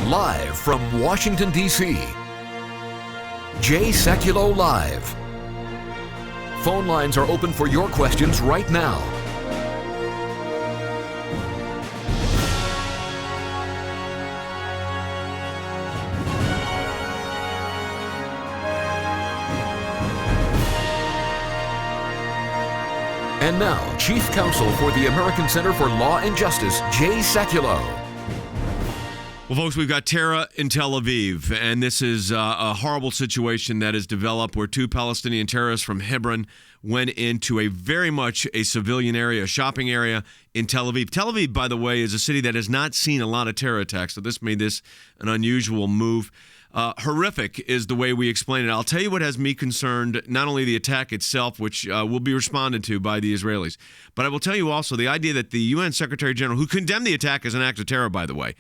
Live from Washington, D.C., Sekulow Live. Phone lines are open for your questions right now. And now, Chief Counsel for the American Center for Law and Justice, Sekulow. Well, folks, we've got terror in Tel Aviv, and this is a horrible situation that has developed where two Palestinian terrorists from Hebron went into a very much a civilian area, a shopping area in Tel Aviv. Tel Aviv, by the way, is a city that has not seen a lot of terror attacks, so this made this an unusual move. Horrific is the way we explain it. I'll tell you what has me concerned, not only the attack itself, which will be responded to by the Israelis, but I will tell you also the idea that the UN Secretary General, who condemned the attack as an act of terror, by the way,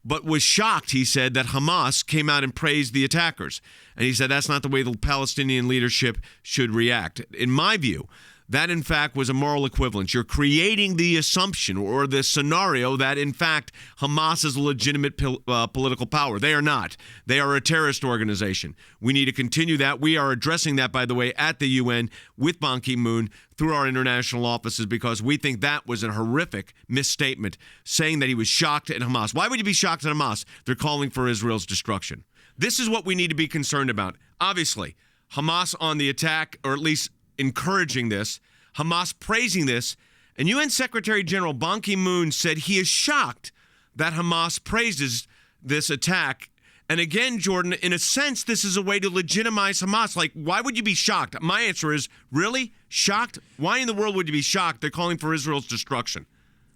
but was shocked, he said, that Hamas came out and praised the attackers. And he said that's not the way the Palestinian leadership should react. In my view, that, in fact, was a moral equivalence. You're creating the assumption or the scenario that, in fact, Hamas is a legitimate political power. They are not. They are a terrorist organization. We need to continue that. We are addressing that, by the way, at the UN with Ban Ki-moon through our international offices because we think that was a horrific misstatement, saying that he was shocked at Hamas. Why would you be shocked at Hamas? They're calling for Israel's destruction. This is what we need to be concerned about. Obviously, Hamas on the attack, or at least encouraging this, Hamas praising this, and UN Secretary General Ban Ki-moon said he is shocked that Hamas praises this attack. And again, Jordan, in a sense, this is a way to legitimize Hamas. Like, why would you be shocked? My answer is, really? Shocked? Why in the world would you be shocked? They're calling for Israel's destruction.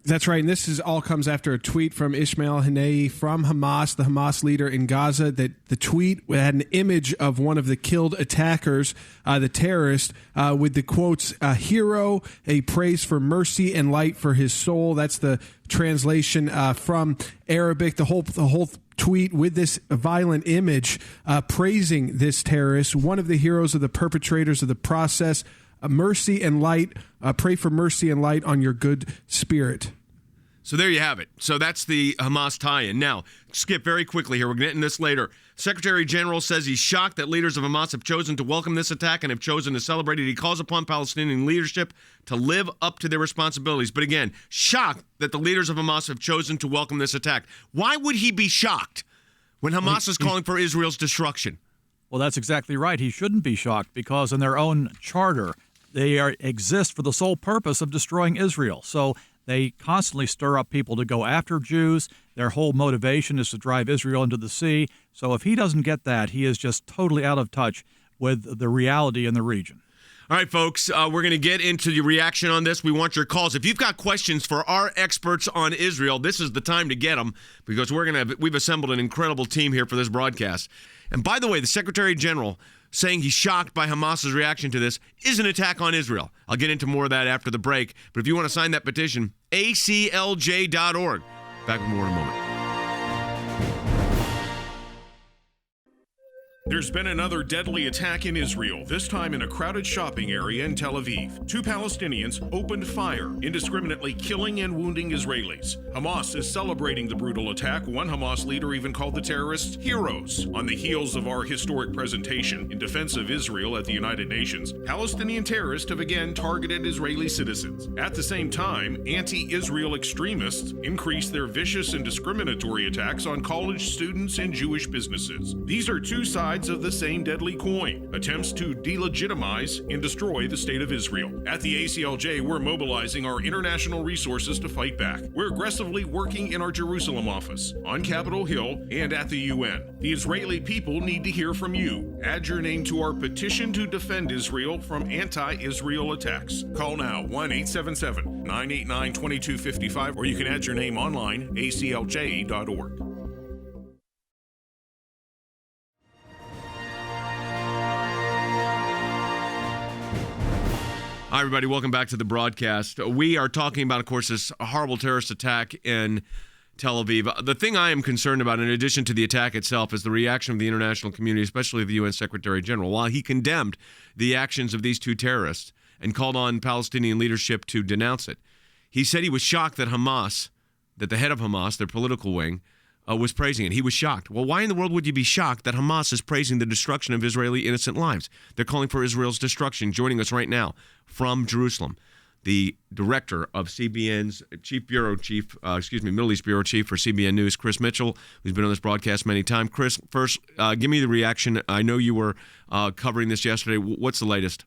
That's right, and this all comes after a tweet from Ismail Haniyeh from Hamas, the Hamas leader in Gaza, that the tweet had an image of one of the killed attackers, the terrorist, with the quotes, "a hero, a praise for mercy and light for his soul." That's the translation from Arabic. The whole tweet with this violent image praising this terrorist, one of the heroes of the perpetrators of the process. Mercy and light, pray for mercy and light on your good spirit. So there you have it. So that's the Hamas tie-in. Now, skip very quickly here. We're getting this later. Secretary General says he's shocked that leaders of Hamas have chosen to welcome this attack and have chosen to celebrate it. He calls upon Palestinian leadership to live up to their responsibilities. But again, shocked that the leaders of Hamas have chosen to welcome this attack. Why would he be shocked when Hamas is calling for Israel's destruction? Well, that's exactly right. He shouldn't be shocked because in their own charter, they exist for the sole purpose of destroying Israel. So they constantly stir up people to go after Jews. Their whole motivation is to drive Israel into the sea. So if he doesn't get that, he is just totally out of touch with the reality in the region. All right, folks, we're going to get into your reaction on this. We want your calls. If you've got questions for our experts on Israel, this is the time to get them because we've assembled an incredible team here for this broadcast. And by the way, the Secretary General saying he's shocked by Hamas's reaction to this is an attack on Israel. I'll get into more of that after the break. But if you want to sign that petition, aclj.org. Back with more in a moment. There's been another deadly attack in Israel, this time in a crowded shopping area in Tel Aviv. Two Palestinians opened fire, indiscriminately killing and wounding Israelis. Hamas is celebrating the brutal attack. One Hamas leader even called the terrorists heroes. On the heels of our historic presentation in defense of Israel at the United Nations, Palestinian terrorists have again targeted Israeli citizens. At the same time, anti-Israel extremists increased their vicious and discriminatory attacks on college students and Jewish businesses. These are two sides of the same deadly coin, attempts to delegitimize and destroy the state of Israel. At the ACLJ, we're mobilizing our international resources to fight back. We're aggressively working in our Jerusalem office, on Capitol Hill, and at the UN. The Israeli people need to hear from you. Add your name to our petition to defend Israel from anti-Israel attacks. Call now 1-877-989-2255, or you can add your name online, aclj.org. Hi, everybody. Welcome back to the broadcast. We are talking about, of course, this horrible terrorist attack in Tel Aviv. The thing I am concerned about, in addition to the attack itself, is the reaction of the international community, especially the UN Secretary General. While he condemned the actions of these two terrorists and called on Palestinian leadership to denounce it, he said he was shocked that Hamas, that the head of Hamas, their political wing, was praising it. He was shocked. Well, why in the world would you be shocked that Hamas is praising the destruction of Israeli innocent lives? They're calling for Israel's destruction. Joining us right now from Jerusalem, the director of CBN's Middle East Bureau Chief for CBN News, Chris Mitchell, who's been on this broadcast many times. Chris, first, give me the reaction. I know you were covering this yesterday. What's the latest?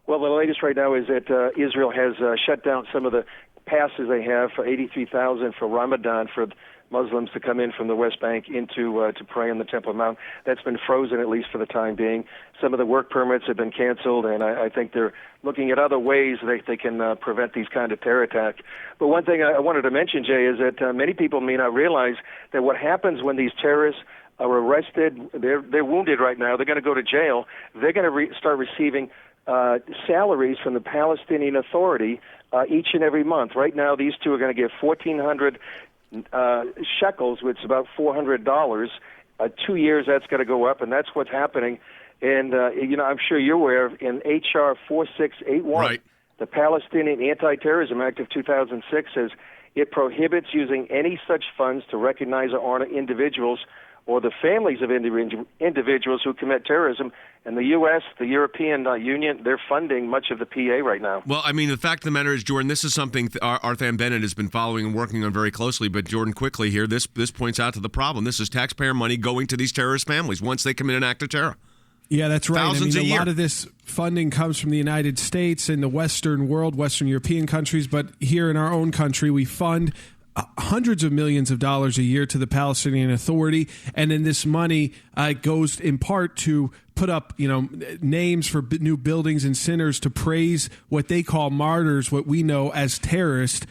Well, the latest right now is that Israel has shut down some of the passes they have for 83,000 for Ramadan for Muslims to come in from the West Bank into to pray on the Temple Mount. That's been frozen, at least for the time being. Some of the work permits have been canceled, and I think they're looking at other ways they can prevent these kind of terror attacks. But one thing I wanted to mention, Jay, is that many people may not realize that what happens when these terrorists are arrested, they're wounded right now, they're going to go to jail, they're going to start receiving salaries from the Palestinian Authority each and every month. Right now, these two are going to get 1,400 shekels, which is about $400. 2 years, that's going to go up, and that's what's happening. And, I'm sure you're aware of in H.R. 4681, right. The Palestinian Anti-Terrorism Act of 2006 says it prohibits using any such funds to recognize or honor individuals or the families of individuals who commit terrorism. And the U.S., the European Union, they're funding much of the PA right now. Well, I mean, the fact of the matter is, Jordan, this is something Artham Bennett has been following and working on very closely. But, Jordan, quickly here, this points out to the problem. This is taxpayer money going to these terrorist families once they commit an act of terror. Yeah, that's right. Thousands a year. lot of this funding comes from the United States and the Western world, Western European countries. But here in our own country, we fund hundreds of millions of dollars a year to the Palestinian Authority, and then this money goes in part to put up, names for new buildings and centers to praise what they call martyrs, what we know as terrorists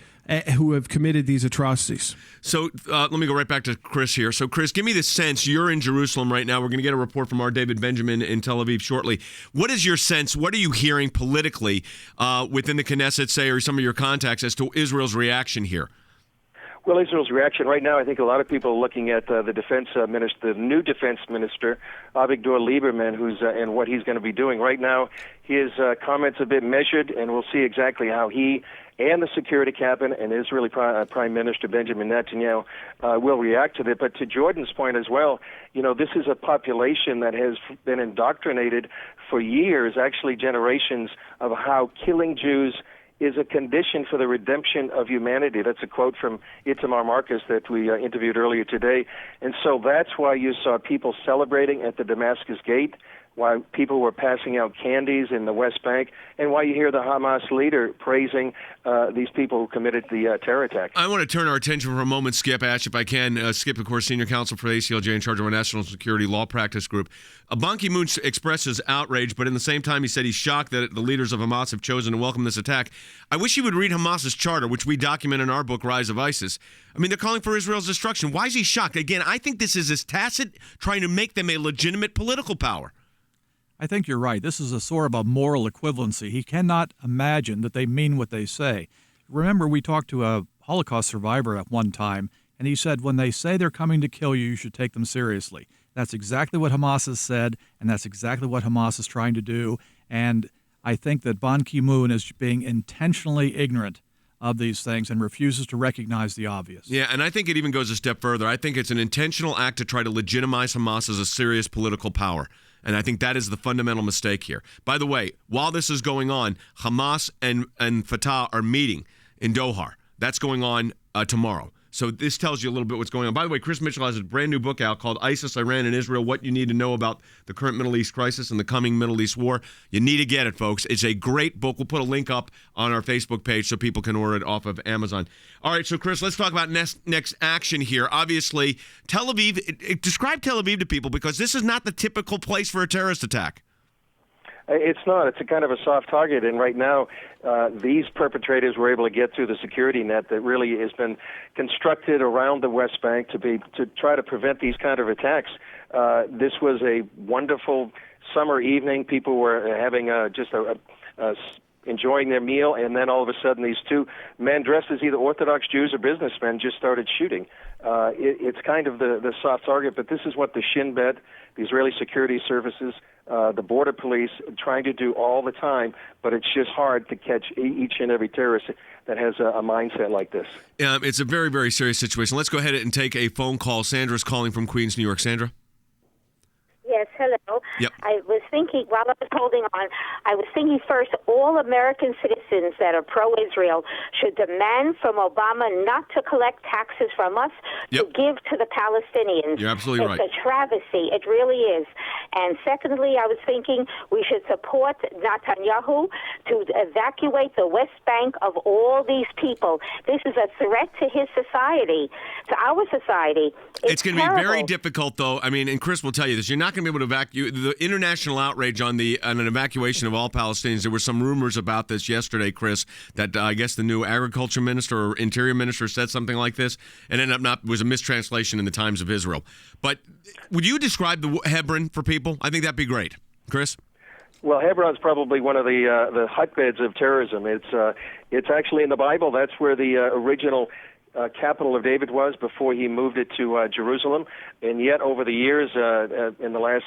who have committed these atrocities. So let me go right back to Chris here. So, Chris, give me the sense. You're in Jerusalem right now. We're going to get a report from our David Benjamin in Tel Aviv shortly. What is your sense? What are you hearing politically within the Knesset, say, or some of your contacts as to Israel's reaction here? Well, Israel's reaction right now, I think a lot of people are looking at the defense minister, the new defense minister, Avigdor Lieberman, who's and what he's going to be doing. Right now, his comments have been measured, and we'll see exactly how he and the security cabinet and Israeli Prime Minister Benjamin Netanyahu will react to it. But to Jordan's point as well, this is a population that has been indoctrinated for years, actually generations, of how killing Jews is a condition for the redemption of humanity. That's a quote from Itamar Marcus that we interviewed earlier today. And so that's why you saw people celebrating at the Damascus Gate, why people were passing out candies in the West Bank, and why you hear the Hamas leader praising these people who committed the terror attack. I want to turn our attention for a moment, Skip Ash, if I can. Skip, of course, Senior Counsel for the ACLJ in charge of our National Security Law Practice Group. Ban Ki-moon expresses outrage, but in the same time he said he's shocked that the leaders of Hamas have chosen to welcome this attack. I wish he would read Hamas's charter, which we document in our book, Rise of ISIS. I mean, they're calling for Israel's destruction. Why is he shocked? Again, I think this is as tacit trying to make them a legitimate political power. I think you're right. This is a sort of a moral equivalency. He cannot imagine that they mean what they say. Remember, we talked to a Holocaust survivor at one time, and he said, when they say they're coming to kill you, you should take them seriously. That's exactly what Hamas has said, and that's exactly what Hamas is trying to do. And I think that Ban Ki-moon is being intentionally ignorant of these things and refuses to recognize the obvious. Yeah, and I think it even goes a step further. I think it's an intentional act to try to legitimize Hamas as a serious political power. And I think that is the fundamental mistake here. By the way, while this is going on, Hamas and Fatah are meeting in Doha. That's going on tomorrow. So this tells you a little bit what's going on. By the way, Chris Mitchell has a brand new book out called ISIS, Iran, and Israel, What You Need to Know About the Current Middle East Crisis and the Coming Middle East War. You need to get it, folks. It's a great book. We'll put a link up on our Facebook page so people can order it off of Amazon. All right, so Chris, let's talk about next action here. Obviously, Tel Aviv, describe Tel Aviv to people because this is not the typical place for a terrorist attack. It's not. It's a kind of a soft target, and right now these perpetrators were able to get through the security net that really has been constructed around the West Bank to try to prevent these kind of attacks. This was a wonderful summer evening. People were having just a enjoying their meal, and then all of a sudden these two men dressed as either Orthodox Jews or businessmen just started shooting. It's kind of the soft target, but this is what the Shin Bet, the Israeli Security Services, the border police trying to do all the time, but it's just hard to catch each and every terrorist that has a mindset like this. It's a very, very serious situation. Let's go ahead and take a phone call. Sandra's calling from Queens, New York. Sandra? Yes, hello. Yep. I was thinking, while I was holding on, I was thinking first, all American citizens that are pro-Israel should demand from Obama not to collect taxes from us to give to the Palestinians. You're absolutely right. It's a travesty. It really is. And secondly, I was thinking we should support Netanyahu to evacuate the West Bank of all these people. This is a threat to his society, to our society. It's going to be very difficult, though. I mean, and Chris will tell you this. You're not going to be able to evacuate. The international outrage on an evacuation of all Palestinians. There were some rumors about this yesterday, Chris, that I guess the new agriculture minister or interior minister said something like this, and ended up was a mistranslation in the Times of Israel. But would you describe the Hebron for people? I think that'd be great. Chris? Well, Hebron's probably one of the hotbeds of terrorism. It's actually in the Bible. That's where the original capital of David was before he moved it to Jerusalem. And yet, over the years, in the last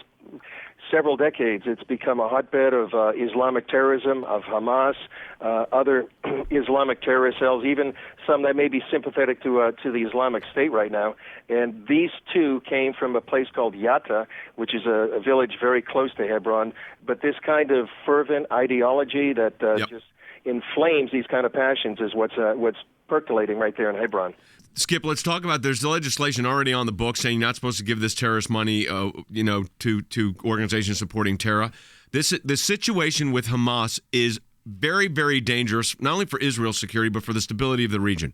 several decades, it's become a hotbed of Islamic terrorism, of Hamas, other Islamic terrorist cells, even some that may be sympathetic to the Islamic State right now. And these two came from a place called Yatta, which is a village very close to Hebron. But this kind of fervent ideology that just inflames these kind of passions is what's percolating right there in Hebron. Skip, let's talk about, there's the legislation already on the books saying you're not supposed to give this terrorist money, to organizations supporting terror. The situation with Hamas is very, very dangerous, not only for Israel's security, but for the stability of the region.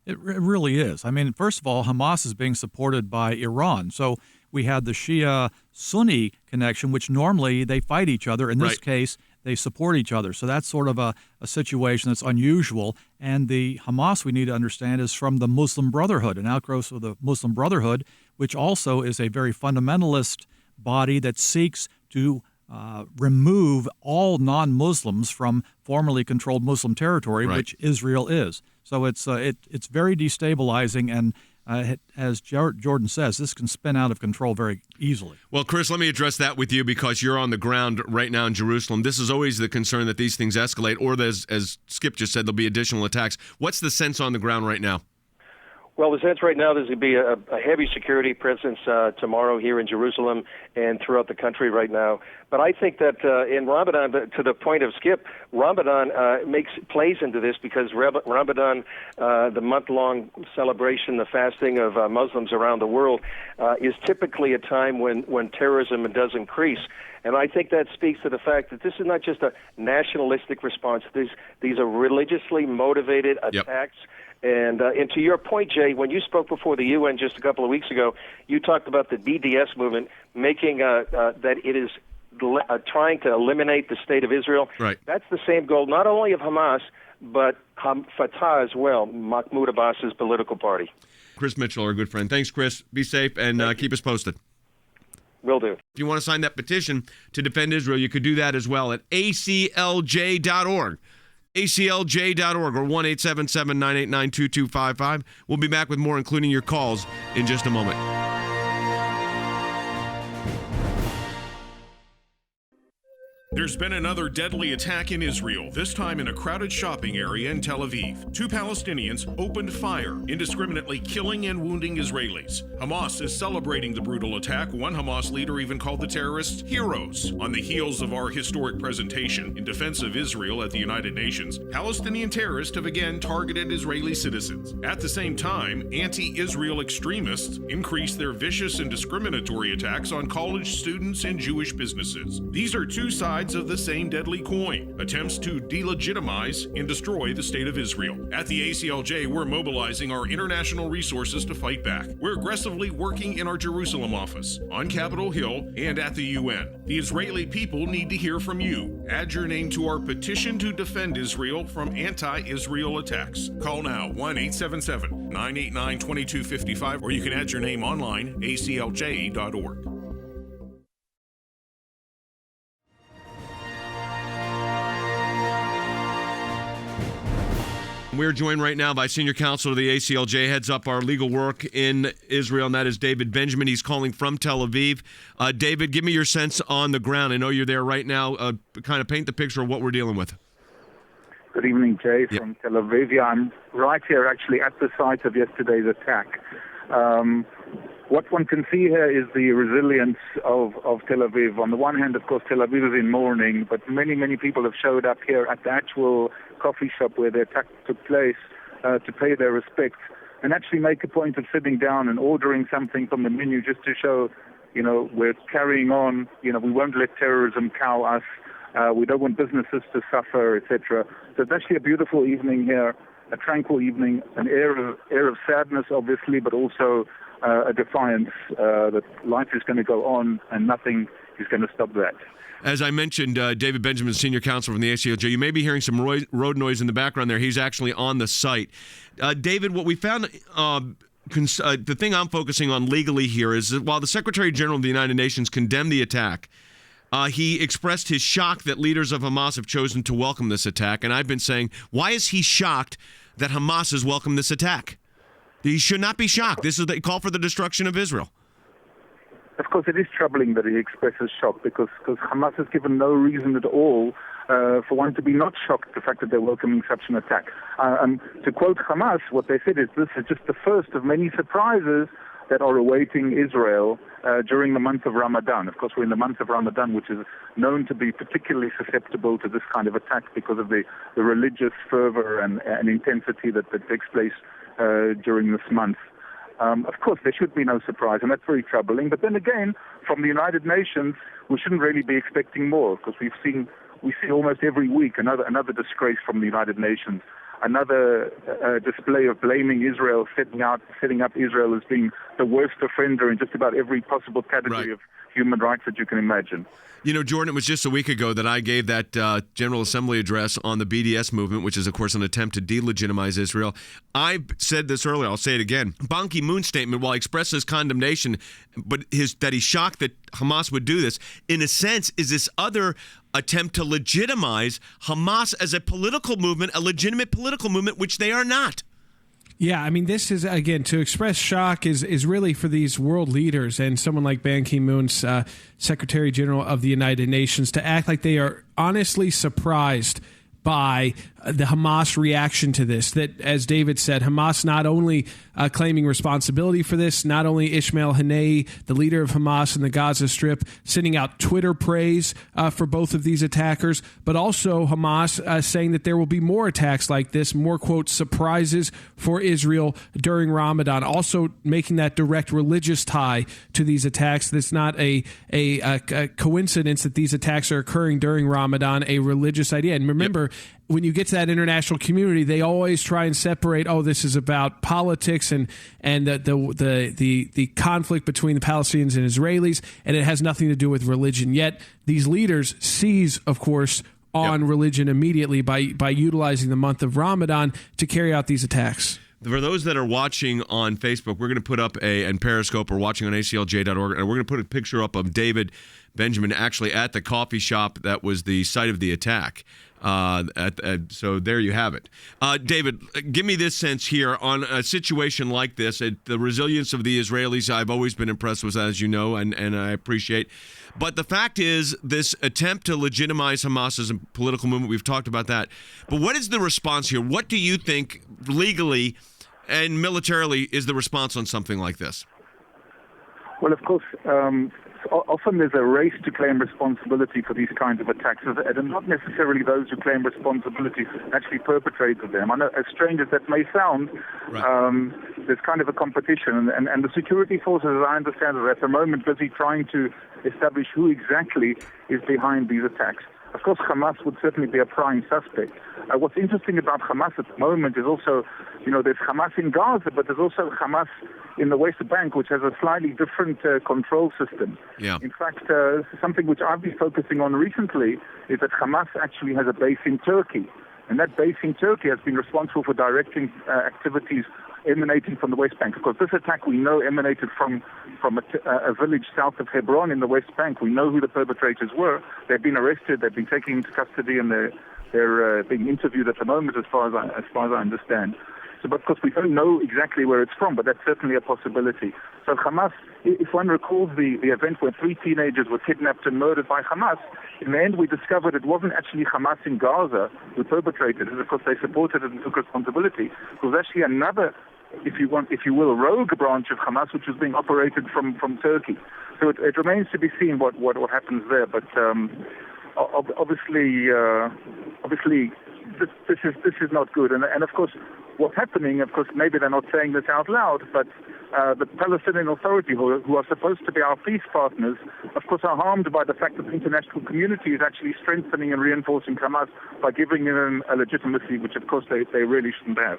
It really is. I mean, first of all, Hamas is being supported by Iran. So we had the Shia-Sunni connection, which normally they fight each other. In this case, they support each other. So that's sort of a situation that's unusual. And the Hamas, we need to understand, is from the Muslim Brotherhood, an outgrowth of the Muslim Brotherhood, which also is a very fundamentalist body that seeks to remove all non-Muslims from formerly controlled Muslim territory, which Israel is. So it's very destabilizing, and as Jordan says, this can spin out of control very easily. Well, Chris, let me address that with you because you're on the ground right now in Jerusalem. This is always the concern that these things escalate, or as Skip just said, there'll be additional attacks. What's the sense on the ground right now? Well, the sense right now, there's going to be a heavy security presence tomorrow here in Jerusalem and throughout the country right now. But I think that in Ramadan, to the point of Skip, Ramadan plays into this because Ramadan, the month-long celebration, the fasting of Muslims around the world, is typically a time when terrorism does increase. And I think that speaks to the fact that this is not just a nationalistic response. These are religiously motivated attacks. And to your point, Jay, when you spoke before the UN just a couple of weeks ago, you talked about the BDS movement making that it is trying to eliminate the state of Israel. Right. That's the same goal, not only of Hamas, but Fatah as well, Mahmoud Abbas's political party. Chris Mitchell, our good friend. Thanks, Chris. Be safe and keep us posted. Will do. If you want to sign that petition to defend Israel, you could do that as well at aclj.org. aclj.org or 1-877-989-2255. We'll be back with more, including your calls, in just a moment. There's been another deadly attack in Israel, this time in a crowded shopping area in Tel Aviv. Two Palestinians opened fire, indiscriminately killing and wounding Israelis. Hamas is celebrating the brutal attack. One Hamas leader even called the terrorists heroes. On the heels of our historic presentation in defense of Israel at the United Nations, Palestinian terrorists have again targeted Israeli citizens. At the same time, anti-Israel extremists increased their vicious and discriminatory attacks on college students and Jewish businesses. These are two sides of the same deadly coin, attempts to delegitimize and destroy the state of Israel. At the ACLJ, we're mobilizing our international resources to fight back. We're aggressively working in our Jerusalem office, on Capitol Hill, and at the UN. The Israeli people need to hear from you. Add your name to our petition to defend Israel from anti-Israel attacks. Call now, 1-877-989-2255, or you can add your name online, aclj.org. We're joined right now by Senior Counsel of the ACLJ, heads up our legal work in Israel, and that is David Benjamin. He's calling from Tel Aviv. David, give me your sense on the ground. I know you're there right now. Kind of paint the picture of what we're dealing with. Good evening, Jay, from Tel Aviv. Yeah, I'm right here actually at the site of yesterday's attack. What one can see here is the resilience of Tel Aviv. On the one hand, of course, Tel Aviv is in mourning, but many, many people have showed up here at the actual coffee shop where the attack took place to pay their respects and actually make a point of sitting down and ordering something from the menu just to show, we're carrying on, we won't let terrorism cow us. We don't want businesses to suffer, etc. So it's actually a beautiful evening here, a tranquil evening, an air of sadness, obviously, but also a defiance that life is going to go on and nothing is going to stop that. As I mentioned, David Benjamin, Senior Counsel from the ACLJ, you may be hearing some road noise in the background there. He's actually on the site. David, what we found, the thing I'm focusing on legally here is that while the Secretary General of the United Nations condemned the attack, he expressed his shock that leaders of Hamas have chosen to welcome this attack. And I've been saying, why is he shocked that Hamas has welcomed this attack? He should not be shocked. This is the call for the destruction of Israel. Of course, it is troubling that he expresses shock because Hamas has given no reason at all for one to be not shocked at the fact that they're welcoming such an attack. To quote Hamas, what they said is this is just the first of many surprises that are awaiting Israel during the month of Ramadan. Of course, we're in the month of Ramadan, which is known to be particularly susceptible to this kind of attack because of the religious fervor and intensity that takes place during this month. Of course, there should be no surprise, and that's very troubling. But then again, from the United Nations, we shouldn't really be expecting more, because we see almost every week another disgrace from the United Nations, another display of blaming Israel, setting up Israel as being the worst offender in just about every possible category of human rights that you can imagine. Jordan, it was just a week ago that I gave that General Assembly address on the BDS movement, which is, of course, an attempt to delegitimize Israel. I said this earlier, I'll say it again. Ban Ki-moon's statement, while he expresses condemnation, but that he's shocked that Hamas would do this, in a sense, is this other attempt to legitimize Hamas as a political movement, a legitimate political movement, which they are not. Yeah, I mean, this is, again, to express shock is really for these world leaders and someone like Ban Ki-moon's Secretary General of the United Nations to act like they are honestly surprised by the Hamas reaction to this. That, as David said, Hamas not only claiming responsibility for this, not only Ismail Haniyeh, the leader of Hamas in the Gaza Strip, sending out Twitter praise for both of these attackers, but also Hamas saying that there will be more attacks like this, more, quote, surprises for Israel during Ramadan, also making that direct religious tie to these attacks. That's not a coincidence that these attacks are occurring during Ramadan, a religious idea. And remember, when you get to that international community, they always try and separate, this is about politics and the conflict between the Palestinians and Israelis, and it has nothing to do with religion. Yet these leaders seize, of course, on religion immediately by utilizing the month of Ramadan to carry out these attacks. For those that are watching on Facebook, we're going to put up and Periscope, or watching on aclj.org, and we're going to put a picture up of David Benjamin actually at the coffee shop that was the site of the attack. So there you have it. David, give me this sense here on a situation like this. The resilience of the Israelis, I've always been impressed with, as you know, and I appreciate. But the fact is, this attempt to legitimize Hamas as a political movement, we've talked about that. But what is the response here? What do you think legally and militarily is the response on something like this? Well, of course, often there's a race to claim responsibility for these kinds of attacks, and not necessarily those who claim responsibility actually perpetrated them. I know, as strange as that may sound, there's kind of a competition, and the security forces, as I understand it, are at the moment busy trying to establish who exactly is behind these attacks. Of course, Hamas would certainly be a prime suspect. What's interesting about Hamas at the moment is also, there's Hamas in Gaza, but there's also Hamas in the West Bank, which has a slightly different control system. Yeah. In fact, something which I've been focusing on recently is that Hamas actually has a base in Turkey. And that base in Turkey has been responsible for directing activities emanating from the West Bank. Of course, this attack we know emanated from a village south of Hebron in the West Bank. We know who the perpetrators were. They've been arrested. They've been taken into custody, and They're being interviewed at the moment, as far as I understand. So, but of course, we don't know exactly where it's from, but that's certainly a possibility. So Hamas, if one recalls the event where 3 teenagers were kidnapped and murdered by Hamas, in the end we discovered it wasn't actually Hamas in Gaza who perpetrated it. Of course, they supported it and took responsibility. It was actually another, if you will, rogue branch of Hamas, which was being operated from Turkey. So it remains to be seen what happens there. But obviously, this is not good. And of course, what's happening, of course, maybe they're not saying this out loud, but the Palestinian Authority, who are supposed to be our peace partners, of course, are harmed by the fact that the international community is actually strengthening and reinforcing Hamas by giving them a legitimacy, which, of course, they really shouldn't have.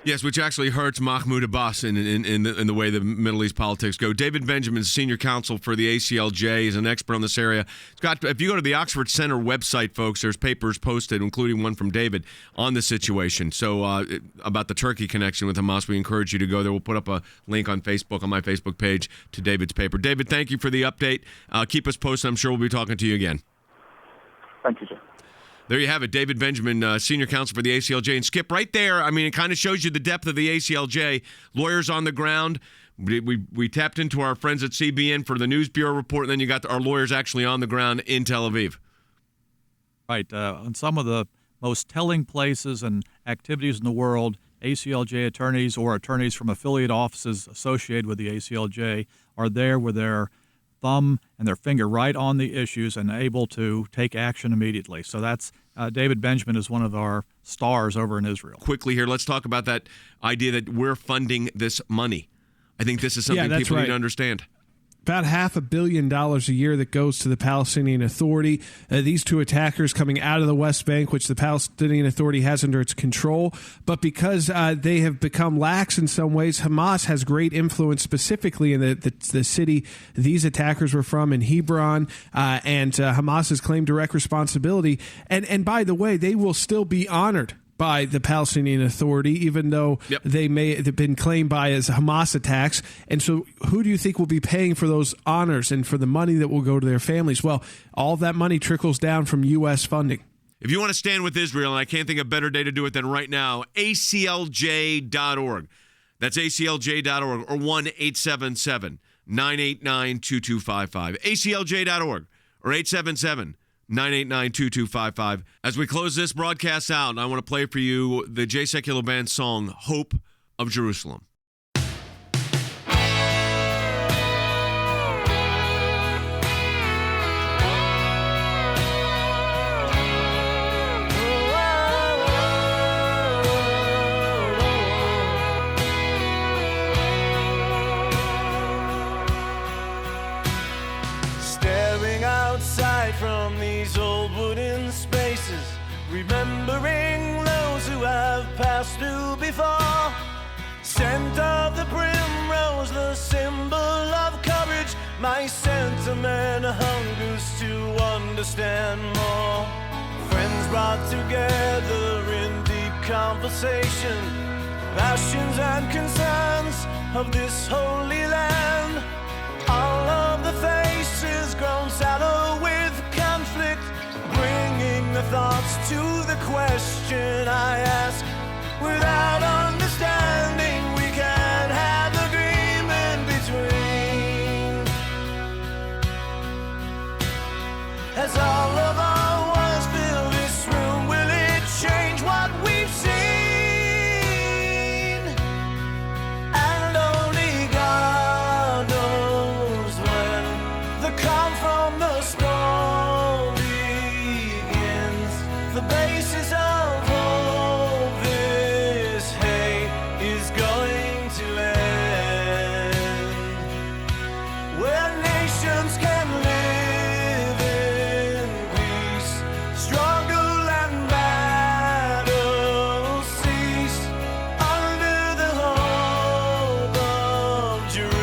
Yes, which actually hurts Mahmoud Abbas in the way the Middle East politics go. David Benjamin, senior counsel for the ACLJ, is an expert on this area. If you go to the Oxford Center website, folks, there's papers posted, including one from David, on the situation. So about the Turkey connection with Hamas, we encourage you to go there. We'll put up a link on Facebook, on my Facebook page, to David's paper. David, thank you for the update. Keep us posted. I'm sure we'll be talking to you again. Thank you, sir. There you have it, David Benjamin, senior counsel for the ACLJ. And Skip, right there, I mean, it kind of shows you the depth of the ACLJ. Lawyers on the ground. We tapped into our friends at CBN for the News Bureau report, and then you got our lawyers actually on the ground in Tel Aviv. Right. On some of the most telling places and activities in the world, ACLJ attorneys or attorneys from affiliate offices associated with the ACLJ are there with their thumb and their finger right on the issues and able to take action immediately. So that's David Benjamin is one of our stars over in Israel. Quickly here, let's talk about that idea that we're funding this money. I think this is something people need to understand. About $500 million a year that goes to the Palestinian Authority. These two attackers coming out of the West Bank, which the Palestinian Authority has under its control. But because they have become lax in some ways, Hamas has great influence specifically in the city these attackers were from, in Hebron, and Hamas has claimed direct responsibility. And by the way, they will still be honored by the Palestinian Authority, even though they may have been claimed by as Hamas attacks. And so who do you think will be paying for those honors and for the money that will go to their families? Well, all of that money trickles down from U.S. funding. If you want to stand with Israel, and I can't think of a better day to do it than right now, ACLJ.org. That's ACLJ.org or 1-877-989-2255. ACLJ.org or 877-989-2255. As we close this broadcast out, I want to play for you the J. Sekulow Band song, Hope of Jerusalem. From these old wooden spaces, remembering those who have passed through before. Scent of the primrose, the symbol of courage. My sentiment hungers to understand more. Friends brought together in deep conversation, passions and concerns of this holy land. All of the faces grown sallow with conflict, bringing the thoughts to the question I ask. Without understanding, we can't have agreement between. As all of our words fill this room, will it change what we've seen? And only God knows when the calm from the storm begins. The basis of all this hate is going to end. Where nations can live in peace, struggle and battle cease under the hope of Jerusalem.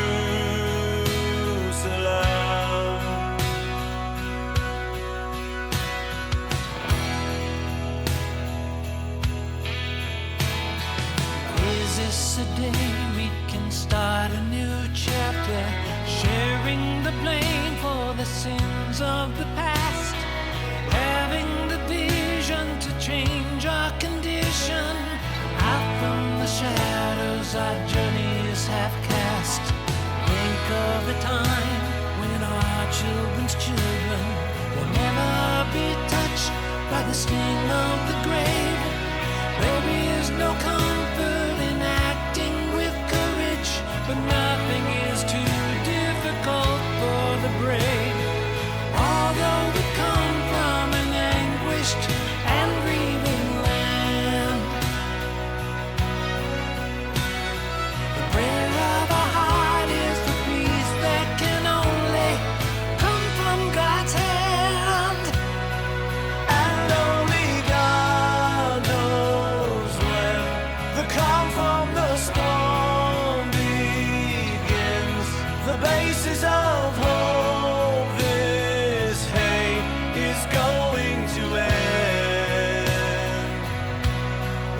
Is this a day we can start a new chapter, sharing the blame for the sins of the past, having the vision to change our journeys half cast. Think of the time when our children's children will never be touched by the sting of the grave. There is no comfort in acting with courage, but nothing is too difficult for the brave. Although we come from an anguished and grieving land, the prayer of our heart is the peace that can only come from God's hand. And only God knows when the calm from the storm begins. The basis of hope, this hate is going to end.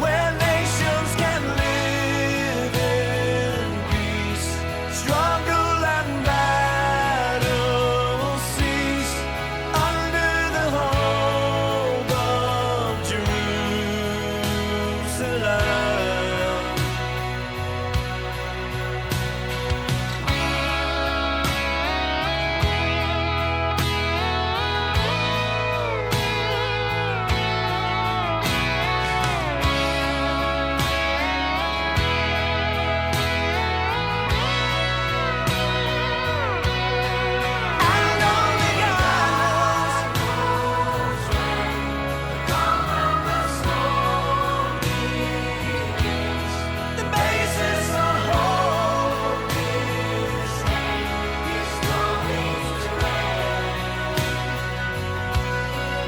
Where nations can live in peace, struggle and battle cease under the hope of Jerusalem. And only God knows when the calm from the storm begins. The basis of hope, this hate is going to end.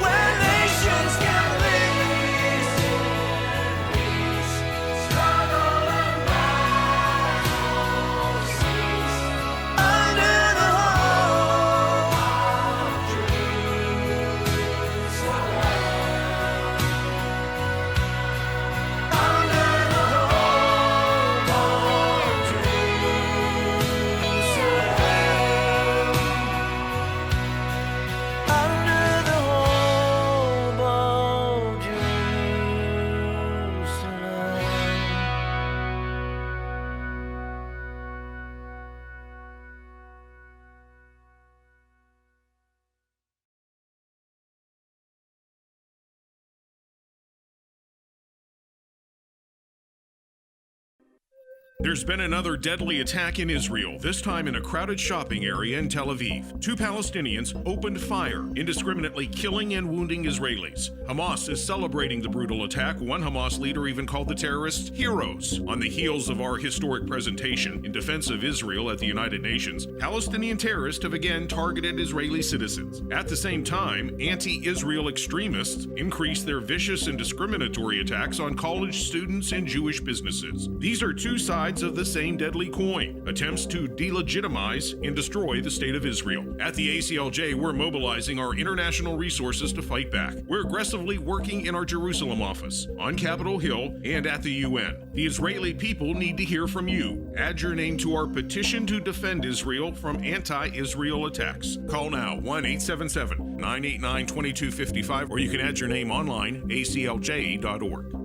Where nations can live in peace, struggle and battle cease under the hope of Jerusalem. Under the hope of Jerusalem. Under the hope of Jerusalem. There's been another deadly attack in Israel, this time in a crowded shopping area in Tel Aviv. Two Palestinians opened fire, indiscriminately killing and wounding Israelis. Hamas is celebrating the brutal attack. One Hamas leader even called the terrorists heroes. On the heels of our historic presentation in defense of Israel at the United Nations, Palestinian terrorists have again targeted Israeli citizens. At the same time, anti-Israel extremists increased their vicious and discriminatory attacks on college students and Jewish businesses. These are two sides of the same deadly coin, attempts to delegitimize and destroy the state of Israel. At the ACLJ, we're mobilizing our international resources to fight back. We're aggressively working in our Jerusalem office, on Capitol Hill, and at the UN. The Israeli people need to hear from you. Add your name to our petition to defend Israel from anti-Israel attacks. Call now 1-877-989-2255, or you can add your name online, aclj.org.